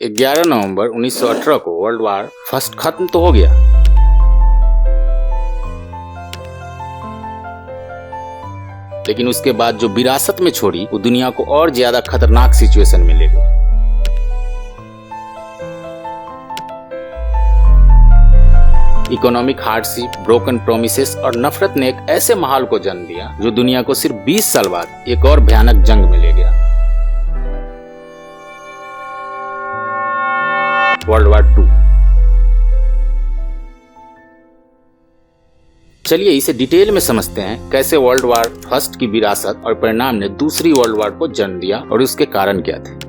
11 नवंबर 1918 को world war first खत्म तो हो गया, लेकिन उसके बाद जो विरासत में छोड़ी वो दुनिया को और ज्यादा खतरनाक सिचुएशन में ले गई। इकोनॉमिक हार्डशिप, ब्रोकन प्रोमिसेस और नफरत ने एक ऐसे माहौल को जन्म दिया जो दुनिया को सिर्फ 20 साल बाद एक और भयानक जंग में ले गया, वर्ल्ड वार 2। चलिए इसे डिटेल में समझते हैं, कैसे वर्ल्ड वार फर्स्ट की विरासत और परिणाम ने दूसरी वर्ल्ड वार को जन्म दिया और उसके कारण क्या थे।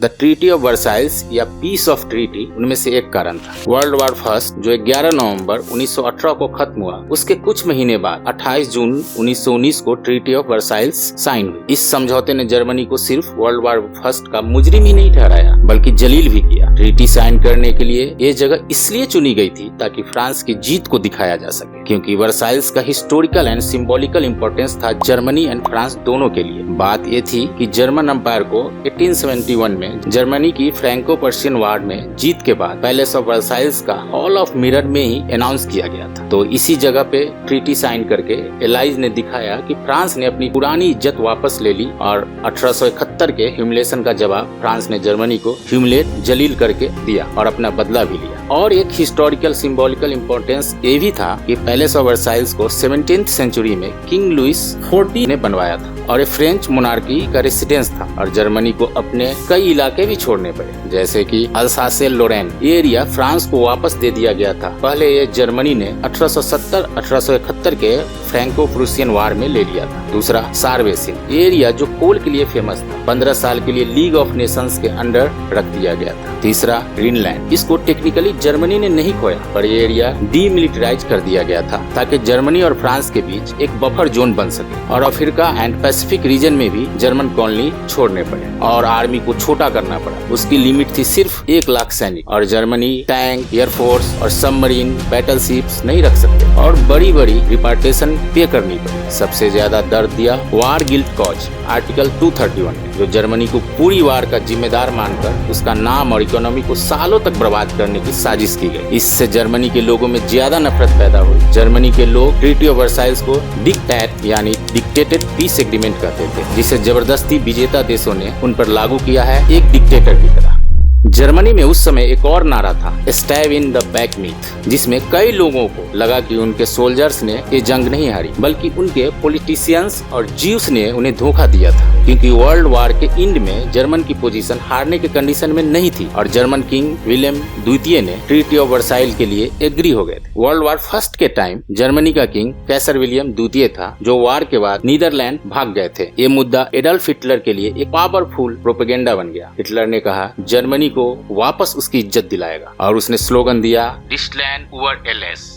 द ट्रीटी ऑफ वर्साइल्स या पीस ऑफ ट्रीटी उनमें से एक कारण था। वर्ल्ड वार फर्स्ट जो 11 नवंबर 1918 को खत्म हुआ, उसके कुछ महीने बाद 28 जून 1919 को ट्रीटी ऑफ वर्साइल्स साइन हुई। इस समझौते ने जर्मनी को सिर्फ वर्ल्ड वार फर्स्ट का मुजरिम ही नहीं ठहराया बल्कि जलील भी किया। ट्रीटी साइन करने के लिए ये जगह इसलिए चुनी गई थी ताकि फ्रांस की जीत को दिखाया जा सके, क्योंकि वर्साइल्स का हिस्टोरिकल एंड सिंबॉलिकल इंपॉर्टेंस था जर्मनी एंड फ्रांस दोनों के लिए। बात ये थी कि जर्मन एम्पायर को 1871 में जर्मनी की फ्रैंको पर्शियन वार में जीत के बाद पैलेस ऑफ वर्साइल्स का हॉल ऑफ मिरर में ही अनाउंस किया गया था। तो इसी जगह पे ट्रीटी साइन करके एलाइज ने दिखाया कि फ्रांस ने अपनी पुरानी इज्जत वापस ले ली और 1871 के ह्यूमिलेशन का जवाब फ्रांस ने जर्मनी को ह्यूमिलेट जलील करके दिया और अपना बदला भी लिया। और एक हिस्टोरिकल सिंबॉलिकल इंपॉर्टेंस ये भी था कि पैलेस ऑफ वर्साइल्स को 17th सेंचुरी में किंग लुइस 14 ने बनवाया था और ये फ्रेंच मोनार्की का रेसिडेंस था और जर्मनी को अपने कई इलाके भी छोड़ने पड़े, जैसे कि अल्सासे लोरेन। ये एरिया फ्रांस को वापस दे दिया गया था। पहले ये जर्मनी ने 1870-1871 के फ्रैंको प्रूसियन वार में ले लिया था। दूसरा सारवेसिन, ये एरिया जो कोल के लिए फेमस था, 15 साल के लिए लीग ऑफ नेशंस के अंडर रख दिया गया था। तीसरा ग्रीनलैंड, इसको टेक्निकली जर्मनी ने नहीं खोया पर ये एरिया डीमिलिटराइज कर दिया गया था ताकि जर्मनी और फ्रांस के बीच एक बफर जोन बन सके। और अफ्रीका एंड पैसिफिक रीजन में भी जर्मन कॉलोनी छोड़ने पड़े और आर्मी को छोटा करना पड़ा। उसकी लिमिट थी सिर्फ 1 लाख सैनिक और जर्मनी टैंक, एयरफोर्स और सबमरीन बैटलशिप्स नहीं रख सकते और बड़ी बड़ी रिपार्टेशन पे करनी पड़ी। सबसे ज्यादा दर्द दिया वार गिल्ट कॉज आर्टिकल 231 ने, जो जर्मनी को पूरी वार का जिम्मेदार मानकर उसका नाम और इकोनॉमी को सालों तक बर्बाद करने की साजिश की गई। इससे जर्मनी के लोगों में ज्यादा नफरत पैदा हुई। जर्मनी के लोग ट्रीटी ऑफ वर्साइल्स को डिक्टेट यानी डिक्टेटेड पीस एग्रीमेंट कहते थे, जिसे जबरदस्ती विजेता देशों ने उन पर लागू किया है एक डिक्टेटर की तरह। जर्मनी में उस समय एक और नारा था, stab in the back myth, जिसमें कई लोगों को लगा कि उनके सोल्जर्स ने ये जंग नहीं हारी बल्कि उनके पॉलिटिशियंस और जीव्स ने उन्हें धोखा दिया था, क्योंकि वर्ल्ड वार के एंड में जर्मन की पोजीशन हारने के कंडीशन में नहीं थी और जर्मन किंग विलियम द्वितीय ने ट्रीटी ऑफ वर्साइल के लिए एग्री हो गए थे। वर्ल्ड वार फर्स्ट के टाइम जर्मनी का किंग कैसर विलियम द्वितीय था, जो वार के बाद नीदरलैंड भाग गए थे। ये मुद्दा एडल्फ हिटलर के लिए एक पावरफुल प्रोपेगेंडा बन गया। हिटलर ने कहा जर्मनी को वापस उसकी इज्जत दिलाएगा और उसने स्लोगन दिया डिस्लैंड ओवर एलएस,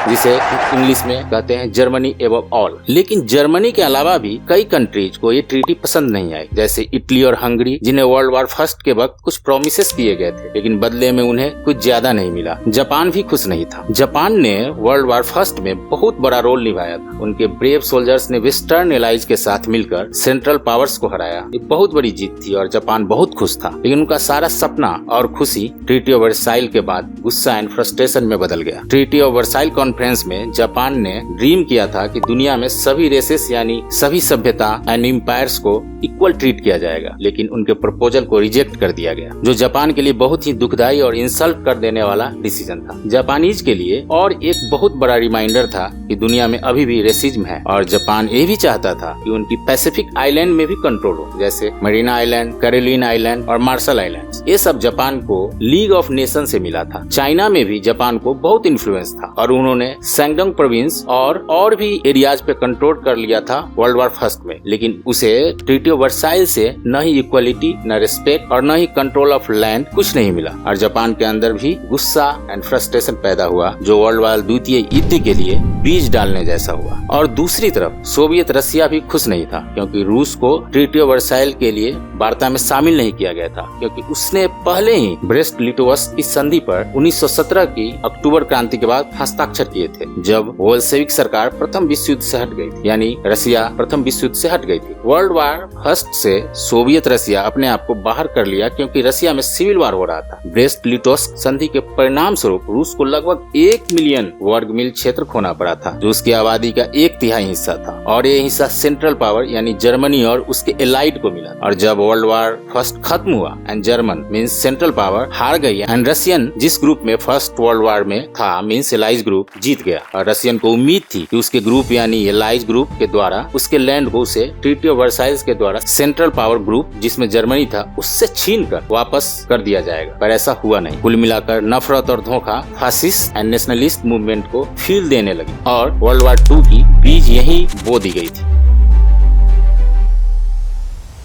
जिसे इंग्लिश में कहते हैं जर्मनी एबव ऑल। लेकिन जर्मनी के अलावा भी कई कंट्रीज को ये ट्रीटी पसंद नहीं आई, जैसे इटली और हंगरी, जिन्हें वर्ल्ड वार फर्स्ट के वक्त कुछ प्रोमिसेस किए गए थे लेकिन बदले में उन्हें कुछ ज्यादा नहीं मिला। जापान भी खुश नहीं था। जापान ने वर्ल्ड वार फर्स्ट में बहुत बड़ा रोल निभाया था। उनके ब्रेव सोल्जर्स ने वेस्टर्न एलाइज के साथ मिलकर सेंट्रल पावर्स को हराया। ये बहुत बड़ी जीत थी और जापान बहुत खुश था, लेकिन उनका सारा सपना और खुशी ट्रीटी ऑफ वर्साइल के बाद गुस्सा एंड फ्रस्ट्रेशन में बदल गया। ट्रीटी ऑफ वर्साइल कॉन्फ्रेंस में जापान ने ड्रीम किया था कि दुनिया में सभी रेसेस यानी सभी सभ्यता एंड एम्पायर्स को इक्वल ट्रीट किया जाएगा, लेकिन उनके प्रपोजल को रिजेक्ट कर दिया गया, जो जापान के लिए बहुत ही दुखदाई और इंसल्ट कर देने वाला डिसीजन था। जापानीज के लिए और एक बहुत बड़ा रिमाइंडर था कि दुनिया में अभी भी रेसिज्म है और जापान ये भी चाहता था कि उनकी पैसिफिक आइलैंड में भी कंट्रोल हो, जैसे मरीना आइलैंड, कैरोलिन आइलैंड और मार्शल आइलैंड। ये सब जापान को लीग ऑफ नेशन से मिला था। चाइना में भी जापान को बहुत इन्फ्लुएंस था और उन्होंने शैंगडोंग प्रोविंस और भी एरियाज पे कंट्रोल कर लिया था वर्ल्ड वार फर्स्ट में, लेकिन उसे ट्रीटी ऑफ वर्साइल से न ही इक्वालिटी, न रिस्पेक्ट और न ही कंट्रोल ऑफ लैंड कुछ नहीं मिला और जापान के अंदर भी गुस्सा एंड फ्रस्ट्रेशन पैदा हुआ, जो वर्ल्ड वार द्वितीय युद्ध के लिए बीज डालने जैसा हुआ। और दूसरी तरफ सोवियत रशिया भी खुश नहीं था, क्योंकि रूस को ट्रीटी ऑफ वर्साइल के लिए वार्ता में शामिल नहीं किया गया था, क्योंकि उसने पहले ही ब्रेस्ट लिटोवस्क की संधि पर 1917 की अक्टूबर क्रांति के बाद हस्ताक्षर किए थे जब बोल्शेविक सरकार प्रथम विश्व युद्ध से हट गई थी, यानी रसिया प्रथम विश्व युद्ध से हट गई थी। वर्ल्ड वार फर्स्ट से सोवियत रसिया अपने आप को बाहर कर लिया क्योंकि रसिया में सिविल वार हो रहा था। ब्रेस्ट लिटोस्क संधि के परिणाम स्वरूप रूस को लगभग 1 मिलियन वर्ग मील क्षेत्र खोना पड़ा था, जो उसकी आबादी का 1/3 हिस्सा था, और ये हिस्सा सेंट्रल पावर यानी जर्मनी और उसके एलाइड को मिला। और जब वर्ल्ड वार फर्स्ट खत्म हुआ and German means central power हार गई एंड रशियन जिस ग्रुप में फर्स्ट वर्ल्ड वार में था मींस एलाइज ग्रुप जीत गया, और रशियन को उम्मीद थी कि उसके ग्रुप यानी एलाइज ग्रुप के द्वारा उसके लैंड को उसे ट्रीटी ऑफ वर्साइल्स के द्वारा सेंट्रल पावर ग्रुप जिसमें जर्मनी था उससे छीन कर वापस कर दिया जाएगा, पर ऐसा हुआ नहीं। कुल मिलाकर नफरत और धोखा फासिस्ट एंड नेशनलिस्ट मूवमेंट को फील देने लगी और वर्ल्ड वार 2 की बीज यही बो दी गई थी।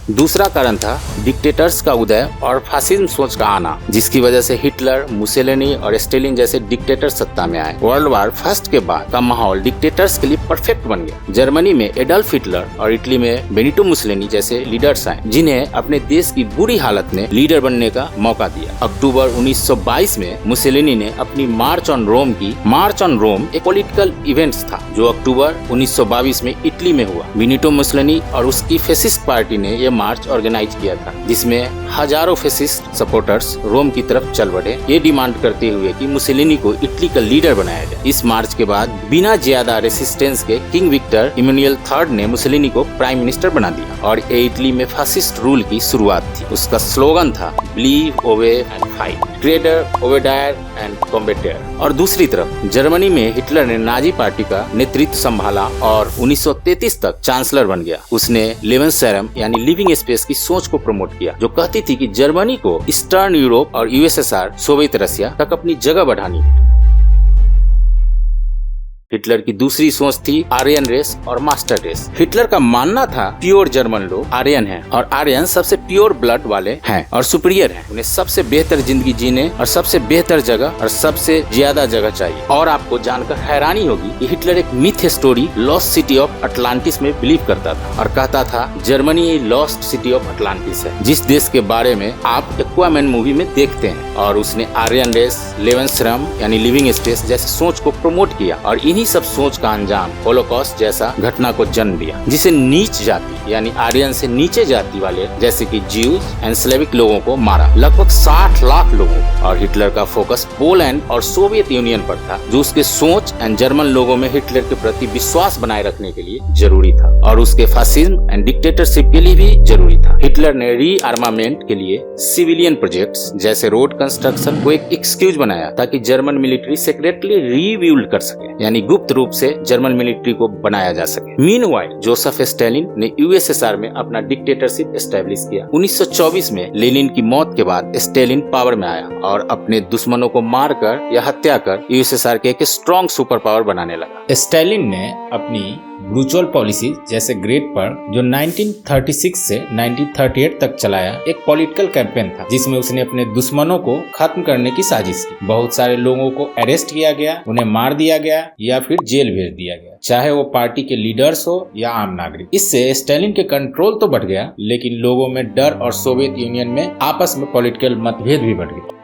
दूसरा कारण था डिक्टेटर्स का उदय और फासिज्म सोच का आना, जिसकी वजह से हिटलर, मुसेलिनी और स्टालिन जैसे डिक्टेटर सत्ता में आए। वर्ल्ड वार फर्स्ट के बाद का माहौल डिक्टेटर्स के लिए परफेक्ट बन गया। जर्मनी में एडल्फ हिटलर और इटली में बेनिटो मुसेलिनी जैसे लीडर्स आए, जिन्हें अपने देश की बुरी हालत में लीडर बनने का मौका दिया। अक्टूबर 1922 में मुसेलिनी ने अपनी मार्च ऑन रोम की। मार्च ऑन रोम एक पॉलिटिकल इवेंट्स था जो अक्टूबर 1922 में इटली में हुआ। बेनिटो मुसेलिनी और उसकी फेसिस्ट पार्टी ने यह मार्च ऑर्गेनाइज किया था, जिसमें हजारों फेसिस्ट सपोर्टर्स रोम की तरफ चल बढ़े, ये डिमांड करते हुए कि मुसेलिनी को इटली का लीडर बनाया जाए। इस मार्च के बाद बिना ज्यादा रेसिस्टेंस के किंग विक्टर इमैनुअल III ने मुसेलिनी को प्राइम मिनिस्टर बना दिया और ये इटली में फासिस्ट रूल की शुरुआत थी। उसका स्लोगन था बिलीव, ओबे एंड फाइट, क्रेडर, ओबेडायर एंड कॉम्बेटर। और दूसरी तरफ जर्मनी में हिटलर ने नाजी पार्टी का नेतृत्व संभाला और 1933 तक चांसलर बन गया। उसने लेवेंसरम यानी लिविंग स्पेस की सोच को प्रमोट किया, जो कहती थी कि जर्मनी को ईस्टर्न यूरोप और यूएसएसआर सोवियत रसिया तक अपनी जगह बढ़ानी है। हिटलर की दूसरी सोच थी आर्यन रेस और मास्टर रेस। हिटलर का मानना था प्योर जर्मन लोग आर्यन हैं और आर्यन सबसे प्योर ब्लड वाले हैं और सुपीरियर हैं। उन्हें सबसे बेहतर जिंदगी जीने और सबसे बेहतर जगह और सबसे ज्यादा जगह चाहिए। और आपको जानकर हैरानी होगी कि हिटलर एक myth story lost city of Atlantis में बिलीव करता था और कहता था Germany lost city of Atlantis है, जिस देश के बारे में आप एक्वामैन मूवी में देखते हैं। और उसने आर्यन रेस, लेवेंसरम यानी लिविंग स्पेस जैसे सोच को प्रमोट किया और इन्हीं सब सोच का अंजाम होलोकॉस्ट जैसा घटना को जन्म दिया, जिसे नीच जाति यानी आर्यन से नीचे जाति वाले जैसे कि ज्यूज एंड स्लेविक लोगों को मारा, लगभग 60 लाख लोगों। और हिटलर का फोकस पोलैंड और सोवियत यूनियन पर था, जो उसके सोच एंड जर्मन लोगों में हिटलर के प्रति विश्वास बनाए रखने के लिए जरूरी था और उसके फासिज्म एंड डिक्टेटरशिप के लिए भी जरूरी था। हिटलर ने रीआर्मामेंट के लिए सिविलियन प्रोजेक्ट्स जैसे रोड कंस्ट्रक्शन को एक एक्सक्यूज बनाया ताकि जर्मन मिलिट्री सेक्रेटली रीबिल्ड कर सके, यानी गुप्त रूप से जर्मन मिलिट्री को बनाया जा सके। मीनवाइल जोसेफ स्टालिन ने यूएसएसआर में अपना डिक्टेटरशिप एस्टेब्लिश किया। 1924 में लेनिन की मौत के बाद स्टालिन पावर में आया और अपने दुश्मनों को मारकर या हत्या कर यूएसएसआर के एक स्ट्रॉन्ग सुपर पावर बनाने लगा। स्टालिन ने अपनी ब्रूचुअल पॉलिसी जैसे ग्रेट पर जो 1936 से 1938 तक चलाया एक पॉलिटिकल कैंपेन था, जिसमें उसने अपने दुश्मनों को खत्म करने की साजिश की। बहुत सारे लोगों को अरेस्ट किया गया, उन्हें मार दिया गया या फिर जेल भेज दिया गया, चाहे वो पार्टी के लीडर्स हो या आम नागरिक। इससे स्टालिन के कंट्रोल तो बढ़ गया, लेकिन लोगों में डर और सोवियत यूनियन में आपस में पॉलिटिकल मतभेद भी बढ़ गए।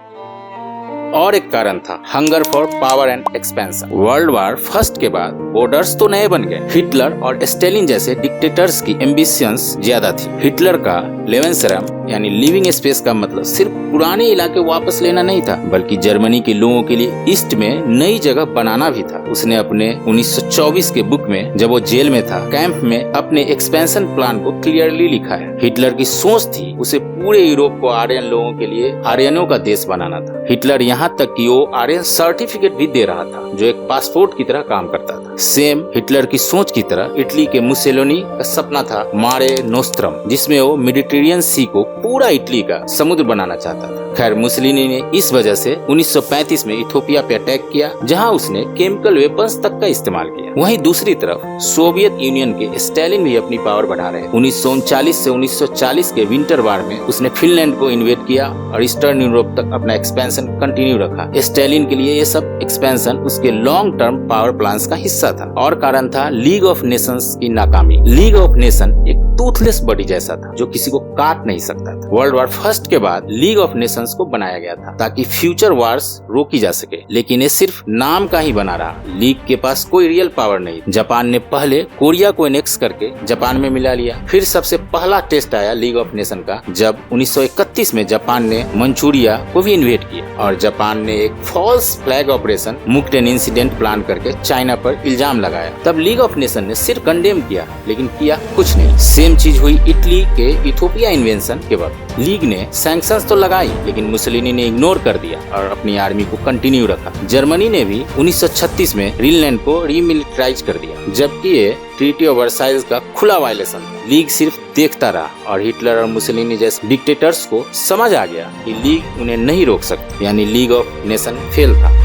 और एक कारण था hunger for power and expansion. World war first के बाद बॉर्डर्स तो नए बन गए। हिटलर और स्टालिन जैसे डिक्टेटर्स की एम्बिशंस ज्यादा थी। हिटलर का लेवेंसरम यानी लिविंग स्पेस का मतलब सिर्फ पुराने इलाके वापस लेना नहीं था, बल्कि जर्मनी के लोगों के लिए ईस्ट में नई जगह बनाना भी था। उसने अपने 1924 के बुक में, जब वो जेल में था, कैंप में अपने एक्सपेंशन प्लान को क्लियरली लिखा है। हिटलर की सोच थी उसे पूरे यूरोप को आर्यन लोगों के लिए आर्यनों का देश बनाना था। हिटलर यहाँ तक कि वो आर्यन सर्टिफिकेट भी दे रहा था, जो एक पासपोर्ट की तरह काम करता था। सेम हिटलर की सोच की तरह इटली के मुसेलिनी का सपना था मारे नोस्ट्रम, जिसमें वो मेडिटेरियन सी को पूरा इटली का समुद्र बनाना चाहता था। खैर, मुसेलिनी ने इस वजह से 1935 में इथियोपिया पे अटैक किया, जहां उसने केमिकल वेपन्स तक का इस्तेमाल किया। वहीं दूसरी तरफ सोवियत यूनियन के स्टालिन भी अपनी पावर बढ़ा रहे हैं। 1939 से 1940 के विंटर वार में उसने फिनलैंड को इन्वेड किया और ईस्टर्न यूरोप तक अपना एक्सपेंशन कंटिन्यू रखा। स्टालिन के लिए ये सब एक्सपेंशन उसके लॉन्ग टर्म पावर प्लान्स का हिस्सा था। और कारण था लीग ऑफ नेशंस की नाकामी। लीग ऑफ नेशन एक टूथलेस बॉडी जैसा था जो किसी को काट नहीं सकता था। वर्ल्ड वॉर फर्स्ट के बाद लीग ऑफ नेशंस को बनाया गया था ताकि फ्यूचर वार्स रोकी जा सके, लेकिन ये सिर्फ नाम का ही बना रहा। लीग के पास कोई रियल पावर नहीं। जापान ने पहले कोरिया को एनेक्स करके जापान में मिला लिया। फिर सबसे पहला टेस्ट आया लीग ऑफ नेशन का जब 1931 में जापान ने मंचूरिया को भी इन्वेट किया और जापान ने एक false flag operation Mukden incident plan करके चाइना पर इल्जाम लगाया। तब लीग ऑफ नेशन ने सिर्फ कंडेम किया लेकिन किया कुछ नहीं। सेम चीज हुई इटली के इथोपिया इन्वेंशन के वक्त। लीग ने सैंक्शंस तो लगाई लेकिन मुसोलिनी ने इग्नोर कर दिया और अपनी आर्मी को कंटिन्यू रखा। जर्मनी ने भी 1936 में ग्रीनलैंड को रीमिलिटराइज कर दिया, जबकि ये ट्रीटी ऑफ वर्साइल्स का खुला वायलेशन। लीग सिर्फ देखता रहा और हिटलर और मुसोलिनी जैसे डिक्टेटर्स को समझ आ गया कि लीग उन्हें नहीं रोक सकती, यानी लीग ऑफ नेशन फेल था।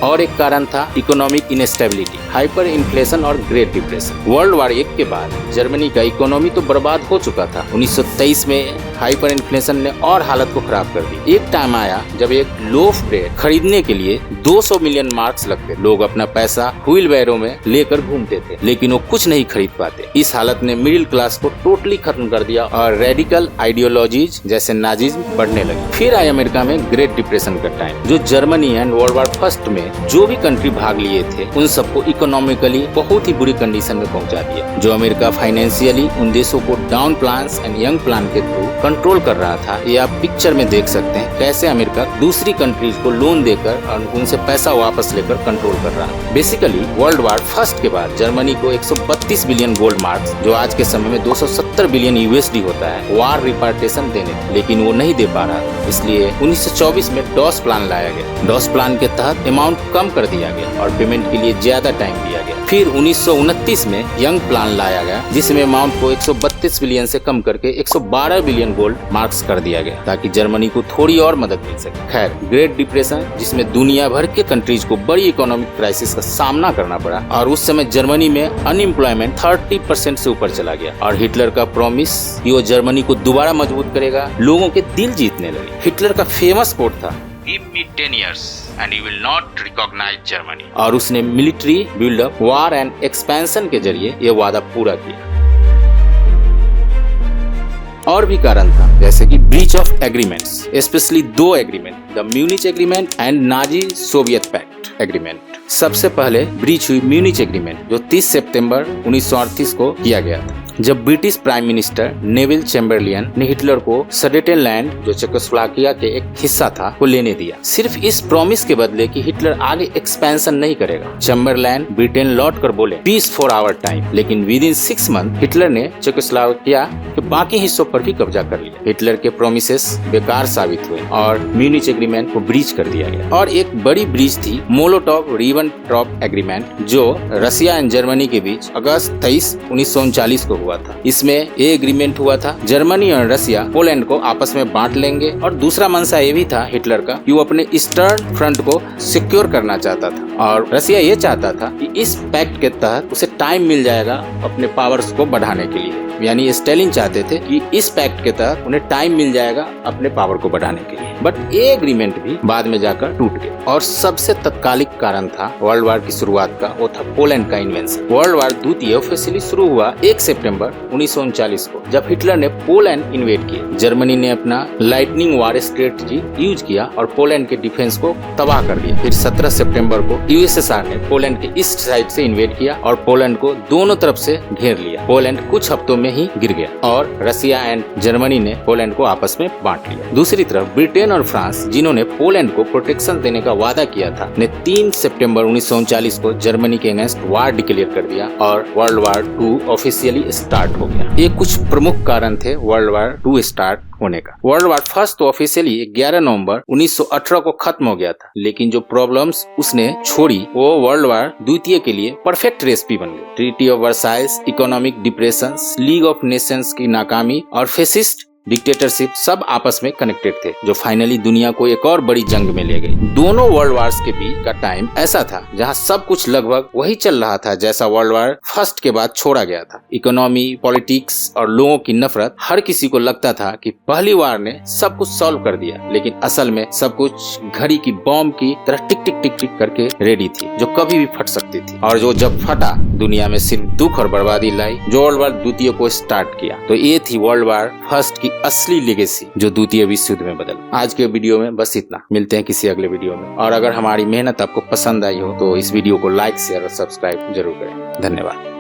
और एक कारण था इकोनॉमिक इनस्टेबिलिटी, हाइपर इन्फ्लेशन और ग्रेट डिप्रेशन। वर्ल्ड वॉर 1 के बाद जर्मनी का इकोनॉमी तो बर्बाद हो चुका था। 1923 में हाइपर इन्फ्लेशन ने और हालत को खराब कर दी। एक टाइम आया जब एक लोफ ब्रेड खरीदने के लिए 200 मिलियन मार्क्स लगते। लोग अपना पैसा व्हील बैरो में लेकर घूमते थे लेकिन वो कुछ नहीं खरीद पाते। इस हालत ने मिडिल क्लास को टोटली खत्म कर दिया और रेडिकल आइडियोलॉजीज जैसे नाजिज्म बढ़ने लगी। फिर आया अमेरिका में ग्रेट डिप्रेशन का टाइम, जो Germany and world war first में जो भी कंट्री भाग लिए थे उन सबको इकोनॉमिकली बहुत ही बुरी कंडीशन में पहुंचा दिया। जो अमेरिका फाइनेंशियली उन देशों को down plans and young plan के थ्रू कंट्रोल कर रहा था। ये आप पिक्चर में देख सकते हैं कैसे अमेरिका दूसरी कंट्रीज को लोन देकर और उनसे पैसा वापस लेकर कंट्रोल कर रहा है। बेसिकली वर्ल्ड वॉर फर्स्ट के बाद जर्मनी को 132 बिलियन गोल्ड मार्क्स, जो आज के समय में 270 बिलियन यूएसडी होता है, वार रिपार्टेशन देने, लेकिन वो नहीं दे पा रहा था। इसलिए 1924 में डॉस प्लान लाया गया। डॉस प्लान के तहत अमाउंट कम कर दिया गया और पेमेंट के लिए ज्यादा टाइम दिया गया। फिर 1929 में यंग प्लान लाया गया जिसमें अमाउंट को 132 बिलियन से कम करके 112 बिलियन गोल्ड मार्क्स कर दिया गया ताकि जर्मनी को थोड़ी और मदद मिल सके। खैर, ग्रेट डिप्रेशन जिसमें दुनिया भर के कंट्रीज को बड़ी इकोनॉमिक क्राइसिस का सामना करना पड़ा और उस समय जर्मनी में अनएम्प्लॉयमेंट 30% से ऊपर चला गया और हिटलर का प्रॉमिस कि वो जर्मनी को दोबारा मजबूत करेगा लोगों के दिल जीतने लगे। हिटलर का फेमस कोट था, Give me 10 years and you will not recognize Germany। और उसने military buildup, war and expansion के जरिए ये वादा पूरा किया। और भी कारण था जैसे कि breach of agreements, especially 2 agreement, the Munich agreement and Nazi Soviet pact agreement. सबसे पहले ब्रीच हुई म्यूनिच एग्रीमेंट जो 30 सितंबर 1938 को किया गया था, जब British prime minister Neville Chamberlain ने हिटलर को सडेटेनलैंड, जो चेकोस्लोवाकिया के एक हिस्सा था, को लेने दिया, सिर्फ इस प्रॉमिस के बदले कि हिटलर आगे एक्सपेंशन नहीं करेगा। चैम्बरलैंड ब्रिटेन लौट कर बोले पीस फॉर आवर टाइम, लेकिन विद इन 6 मंथ हिटलर ने चेकोस्लोवाकिया के बाकी हिस्सों पर भी कब्जा कर लिया। हिटलर के प्रोमिसेस बेकार साबित हुए और म्यूनिच एग्रीमेंट को ब्रीच कर दिया गया। और एक बड़ी ब्रीच थी मोलोटोव रिबेनट्रॉप एग्रीमेंट, जो रसिया एंड जर्मनी के बीच अगस्त 23, 1939 को हुआ था। इसमें ये एग्रीमेंट हुआ था जर्मनी और रसिया पोलैंड को आपस में बांट लेंगे और दूसरा मंशा ये भी था हिटलर का कि वो अपने ईस्टर्न फ्रंट को सिक्योर करना चाहता था और रसिया ये चाहता था कि इस पैक्ट के तहत उसे टाइम मिल जाएगा अपने पावर्स को बढ़ाने के लिए। यानी स्टालिन चाहते थे कि इस पैक्ट के तहत उन्हें टाइम मिल जाएगा अपने पावर को बढ़ाने के लिए, बट ये एग्रीमेंट भी बाद में जाकर टूट गया। और सबसे तत्कालिक कारण था वर्ल्ड वॉर की शुरुआत का, वो था पोलैंड का इन्वेंशन। वर्ल्ड वॉर द्वितीय ऑफिशियली शुरू हुआ 1 सितंबर 1939 को, जब हिटलर ने पोलैंड इन्वेड किया। जर्मनी ने अपना लाइटनिंग वार स्ट्रेटजी यूज किया और पोलैंड के डिफेंस को तबाह कर दिया। फिर 17 सितंबर को यूएसएसआर ने पोलैंड के ईस्ट साइड से इन्वेड किया और पोलैंड को दोनों तरफ से घेर लिया। पोलैंड कुछ हफ्तों में ही गिर गया और रसिया एंड जर्मनी ने पोलैंड को आपस में बांट लिया। दूसरी तरफ ब्रिटेन और फ्रांस, जिन्होंने पोलैंड को प्रोटेक्शन देने का वादा किया था, ने 3 सितंबर 1939 को जर्मनी के अगेंस्ट वार डिक्लेयर कर दिया और वर्ल्ड वॉर 2 ऑफिशियली स्टार्ट हो गया। ये कुछ प्रमुख कारण थे वर्ल्ड वॉर 2 स्टार्ट होने का। वर्ल्ड वॉर फर्स्ट तो ऑफिशियली 11 नवंबर 1918 को खत्म हो गया था, लेकिन जो प्रॉब्लम्स उसने छोड़ी वो वर्ल्ड वॉर द्वितीय के लिए परफेक्ट रेसिपी बन गई। Treaty of Versailles, economic depression, league of Nations की नाकामी और फेसिस्ट डिक्टेटरशिप सब आपस में कनेक्टेड थे, जो फाइनली दुनिया को एक और बड़ी जंग में ले गई। दोनों वर्ल्ड वार्स के बीच का टाइम ऐसा था जहां सब कुछ लगभग वही चल रहा था जैसा वर्ल्ड वार फर्स्ट के बाद छोड़ा गया था। इकोनॉमी, पॉलिटिक्स और लोगों की नफरत, हर किसी को लगता था कि पहली वार ने सब कुछ सॉल्व कर दिया, लेकिन असल में सब कुछ घड़ी की बॉम्ब की तरह टिक टिक टिक टिक करके रेडी थी, जो कभी भी फट सकती थी। और जो जब फटा दुनिया में सिर्फ दुख और बर्बादी लाई, जो वर्ल्ड वार द्वितीय को स्टार्ट किया। तो ये थी वर्ल्ड वार फर्स्ट की असली लेगेसी जो द्वितीय विश्व युद्ध में बदल। आज के वीडियो में बस इतना, मिलते हैं किसी अगले वीडियो में। और अगर हमारी मेहनत आपको पसंद आई हो तो इस वीडियो को लाइक, शेयर और सब्सक्राइब जरूर करें। धन्यवाद।